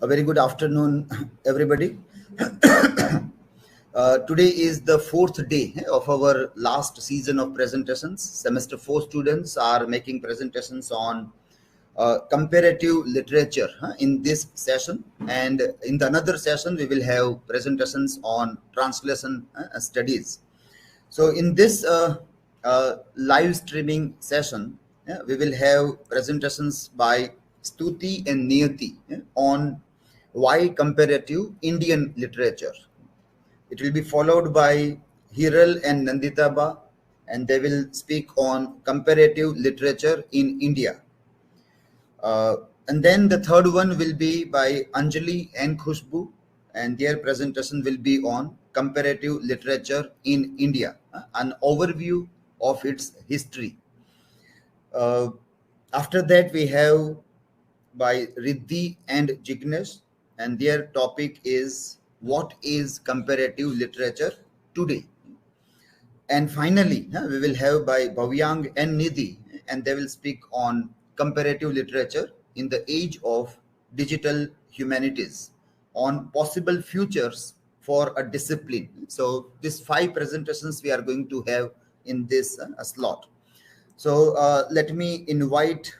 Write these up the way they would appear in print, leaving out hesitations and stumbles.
A very good afternoon, everybody. Today is the fourth day of our last season of presentations. Semester 4 students are making presentations on comparative literature in this session, and in the another session we will have presentations on translation studies. So in this live streaming session, we will have presentations by Stuti and Niyati on why comparative Indian literature. It will be followed by Hiral and Nanditaba, and they will speak on comparative literature in India. And then the third one will be by Anjali and Khushbu, and their presentation will be on comparative literature in India, an overview of its history. Uh, After that, we have by Riddhi and Jignesh, and their topic is what is comparative literature today. And finally, we will have by Bhavyang and Nidhi, and they will speak on comparative literature in the age of digital humanities, on possible futures for a discipline. So, these five presentations we are going to have in this slot. So, let me invite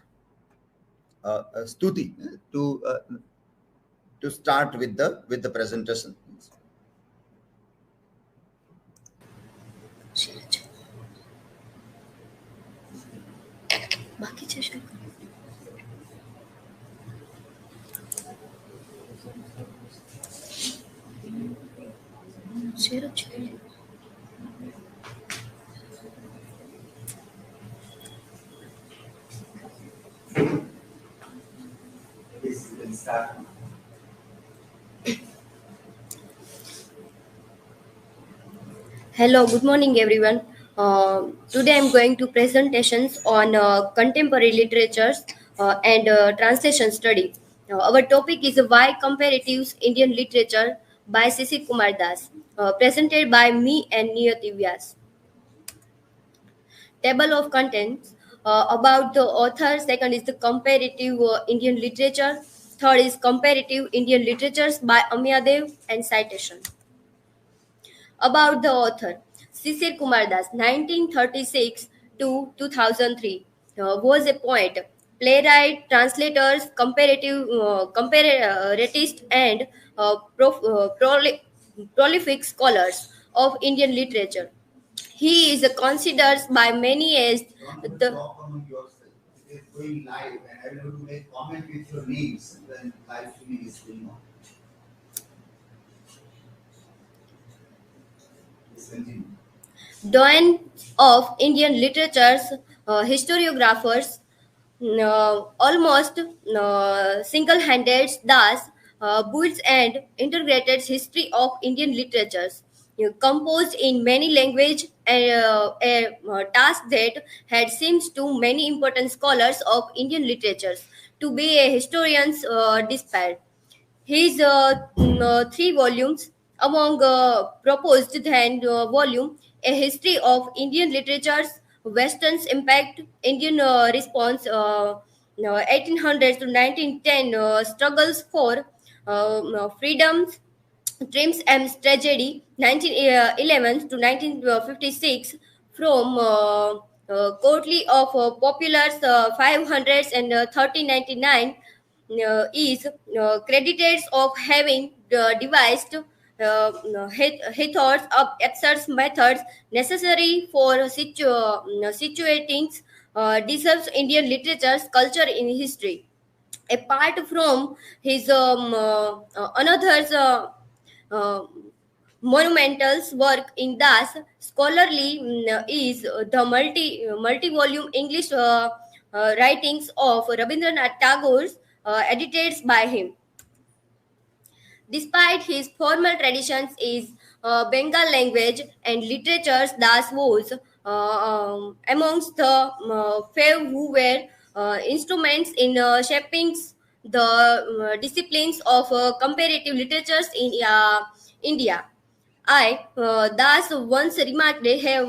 Stuti to start with the presentation. Hello, good morning everyone. Today I'm going to presentations on contemporary literatures and translation study. Our topic is why comparatives Indian literature by Sisi Kumar Das, presented by me and Niyati Vyas. Table of contents about the author. Second is the comparative Indian literature. Third is comparative Indian literatures by Amyadev and citation. About the author, Sisir Kumar Das, 1936 to 2003, was a poet, playwright, translators, comparatist, and prolific scholars of Indian literature. He is considered by many as the It is going live, and I will have to make comment with your names when live streaming is going on. Doyen of Indian literature's historiographers almost single-handed thus builds and integrated history of Indian literatures, composed in many languages, a task that had seemed to many important scholars of Indian literatures to be a historian's despair. His three volumes, among proposed and volume, A History of Indian Literature's Western's Impact, Indian Response, 1800s to 1910, Struggles for Freedoms, Trim's M's Tragedy, 1911 to 1956, from Courtly of Populars 500s and 1399, is credited of having devised methods of absurd methods necessary for situating deserves Indian literature's culture in history. Apart from his another's uh, monumentals work in Das, scholarly is the multi-volume English writings of Rabindranath Tagore, edited by him. Despite his formal traditions in Bengal language and literature, Das was amongst the few who were instruments in shaping the disciplines of comparative literatures in India. Das once remarked have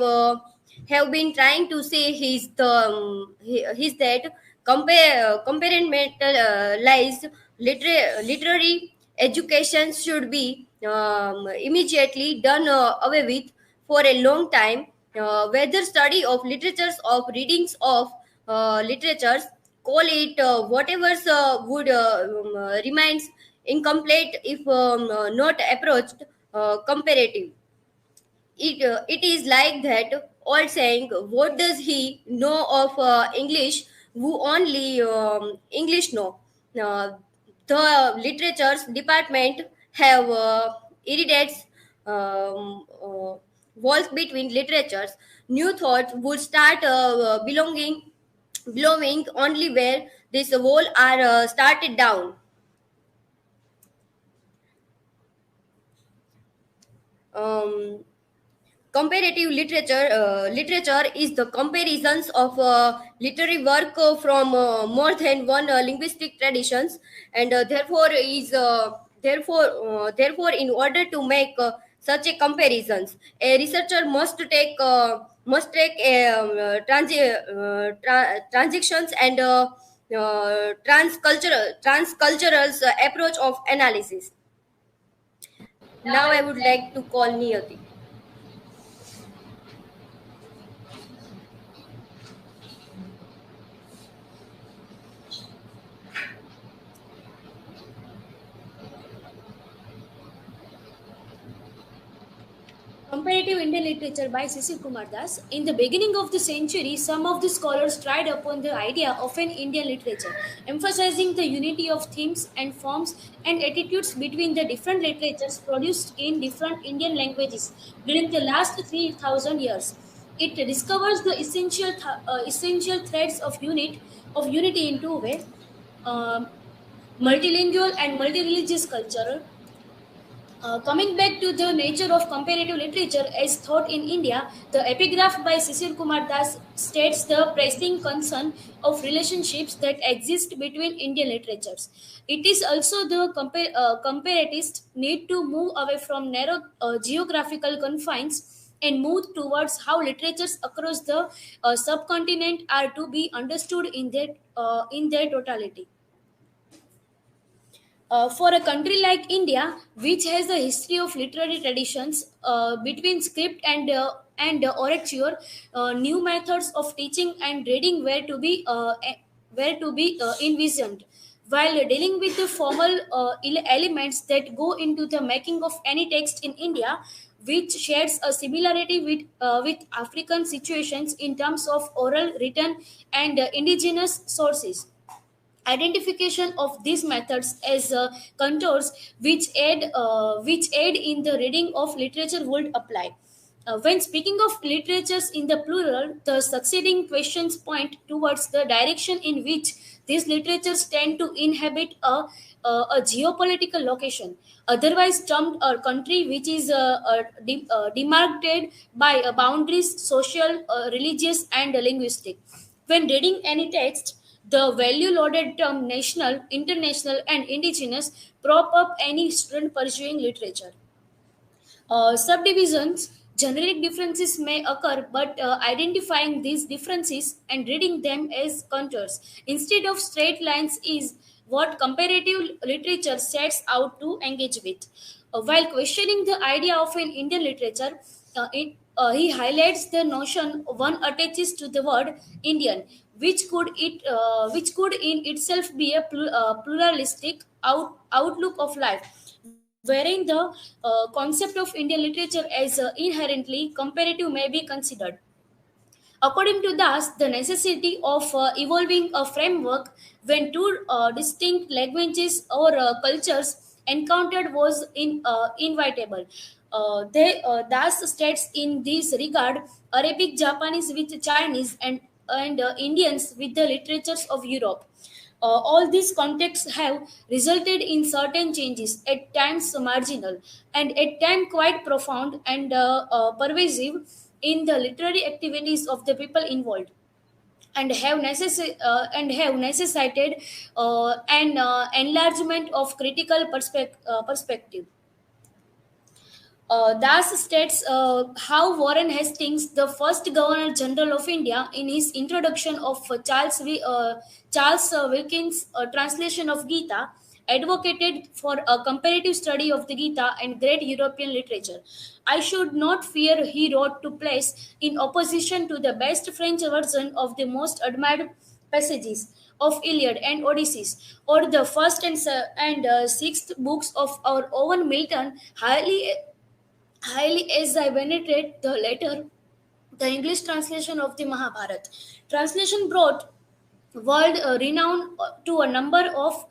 been trying to say his that compartmentalized literary education should be immediately done away with for a long time. Whether study of literatures of readings of literatures, call it whatever would remains incomplete if not approached comparative. It is like that old saying, what does he know of English who only English know. uh, the literatures department have iridates walls between literatures. New thoughts would start belonging only where this wall are started down. um, Comparative literature is the comparisons of literary work from more than one linguistic traditions, and therefore in order to make such a comparisons, a researcher must take a, transactions and transcultural approach of analysis. Now I would like to call Niyati. Comparative Indian Literature by Sisir Kumar Das. In the beginning of the century, some of the scholars tried upon the idea of an Indian literature, emphasizing the unity of themes and forms and attitudes between the different literatures produced in different Indian languages during the last 3,000 years. It discovers the essential threads of unity in two ways: um, multilingual and multireligious culture. Coming back to the nature of comparative literature as thought in India, the epigraph by Sisir Kumar Das states the pressing concern of relationships that exist between Indian literatures. It is also the comparatist need to move away from narrow geographical confines and move towards how literatures across the subcontinent are to be understood in their totality. For a country like India, which has a history of literary traditions between script and orature, new methods of teaching and reading were to be envisioned. While dealing with the formal elements that go into the making of any text in India, which shares a similarity with African situations in terms of oral, written, and indigenous sources. Identification of these methods as contours which aid in the reading of literature would apply. When speaking of literatures in the plural, the succeeding questions point towards the direction in which these literatures tend to inhabit a geopolitical location, otherwise termed a country, which is demarcated by boundaries, social, religious, and linguistic. When reading any text, the value loaded term national, international, and indigenous prop up any student pursuing literature. Subdivisions, generic differences may occur, but identifying these differences and reading them as contours instead of straight lines is what comparative literature sets out to engage with. While questioning the idea of an Indian literature, he highlights the notion one attaches to the word Indian, which could in itself be a pluralistic outlook of life, wherein the concept of Indian literature as inherently comparative may be considered. According to Das, the necessity of evolving a framework when two distinct languages or cultures encountered was inevitable. Das states in this regard Arabic, Japanese with Chinese, and Indians with the literatures of Europe. All these contexts have resulted in certain changes, at times marginal, and at times quite profound and pervasive in the literary activities of the people involved, and have necessitated an enlargement of critical perspective. Das states how Warren Hastings, the first Governor General of India, in his introduction of Charles Wilkins' translation of Gita, advocated for a comparative study of the Gita and great European literature. I should not fear, he wrote, to place in opposition to the best French version of the most admired passages of Iliad and Odysseus, or the first and sixth books of our own Milton, highly as I venerate the latter, the English translation of the Mahabharata. Translation brought world renown to a number of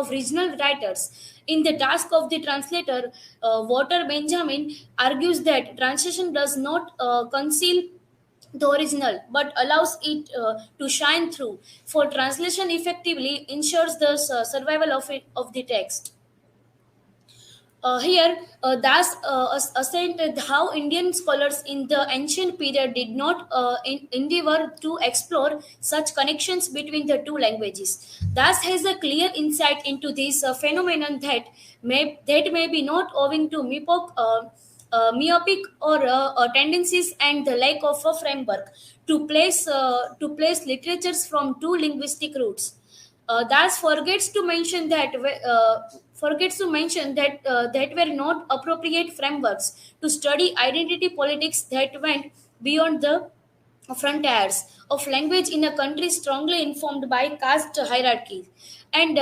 regional writers. In the task of the translator, Walter Benjamin argues that translation does not conceal the original but allows it to shine through. For translation effectively ensures the survival of the text. Here, Das asserted how Indian scholars in the ancient period did not endeavor to explore such connections between the two languages. Das has a clear insight into this phenomenon that may be not owing to myopic or tendencies and the lack of a framework to place literatures from two linguistic roots. Thus forgets to mention that were not appropriate frameworks to study identity politics that went beyond the frontiers of language in a country strongly informed by caste hierarchies and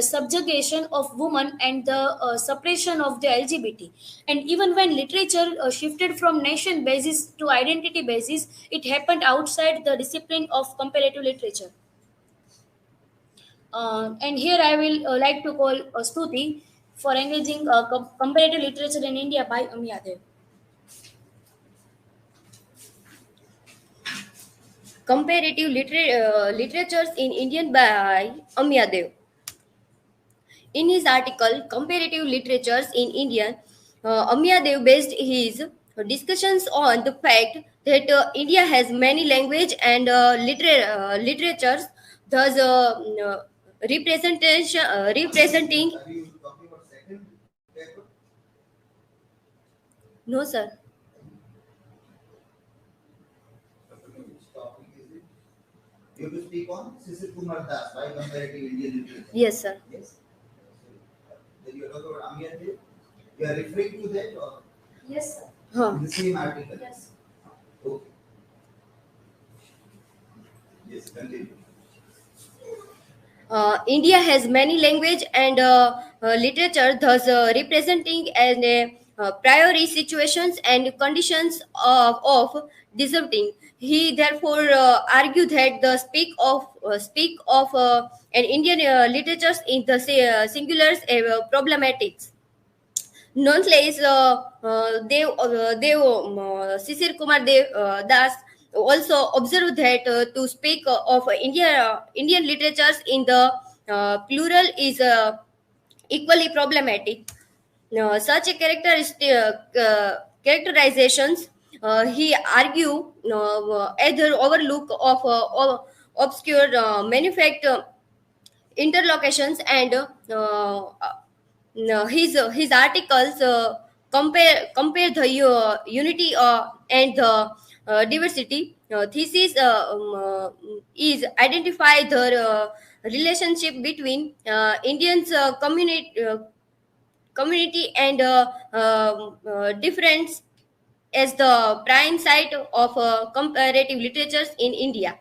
subjugation of women and the suppression of the LGBT. And even when literature shifted from nation basis to identity basis, it happened outside the discipline of comparative literature. And here I will like to call Stuti for engaging comparative literature in India by Amyadev. Comparative literatures in Indian by Amyadev. In his article, Comparative Literatures in Indian, Amyadev based his discussions on the fact that India has many language and literatures, thus representing. Are you talking about second paper? No, sir. Which topic is it? You have to speak on Sisir Kumar Das, why comparative Indian literature? Yes, sir. Yes. Then you are talking about Amir Dev. You are referring to that or Yes, sir. in the same article? Yes. Okay. Yes, continue. India has many language and literature, thus representing an priori situations and conditions of deserting. He therefore argued that the speak of an Indian literatures in the singulars problematics. Nonetheless, Sisir Kumar Das also observed that to speak of Indian literatures in the plural is equally problematic. Such a characterizations, he argue, either overlook of obscure manufacture interlocutions and no, his articles compare the unity and the diversity. Thesis is identify the relationship between Indians community and difference as the prime site of comparative literatures in India.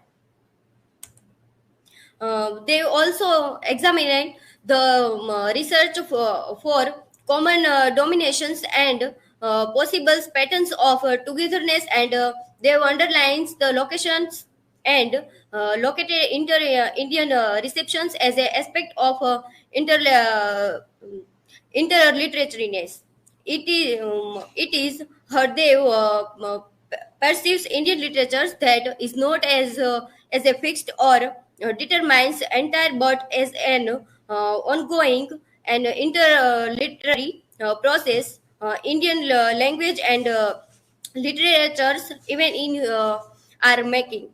They also examined the research for common dominations and possible patterns of togetherness, and they underlines the locations and located Indian receptions as an aspect of interliterariness. It is Hardev perceives Indian literatures that is not as a fixed or determines entire, but as an ongoing and interliterary process. Indian language and literatures even in are making.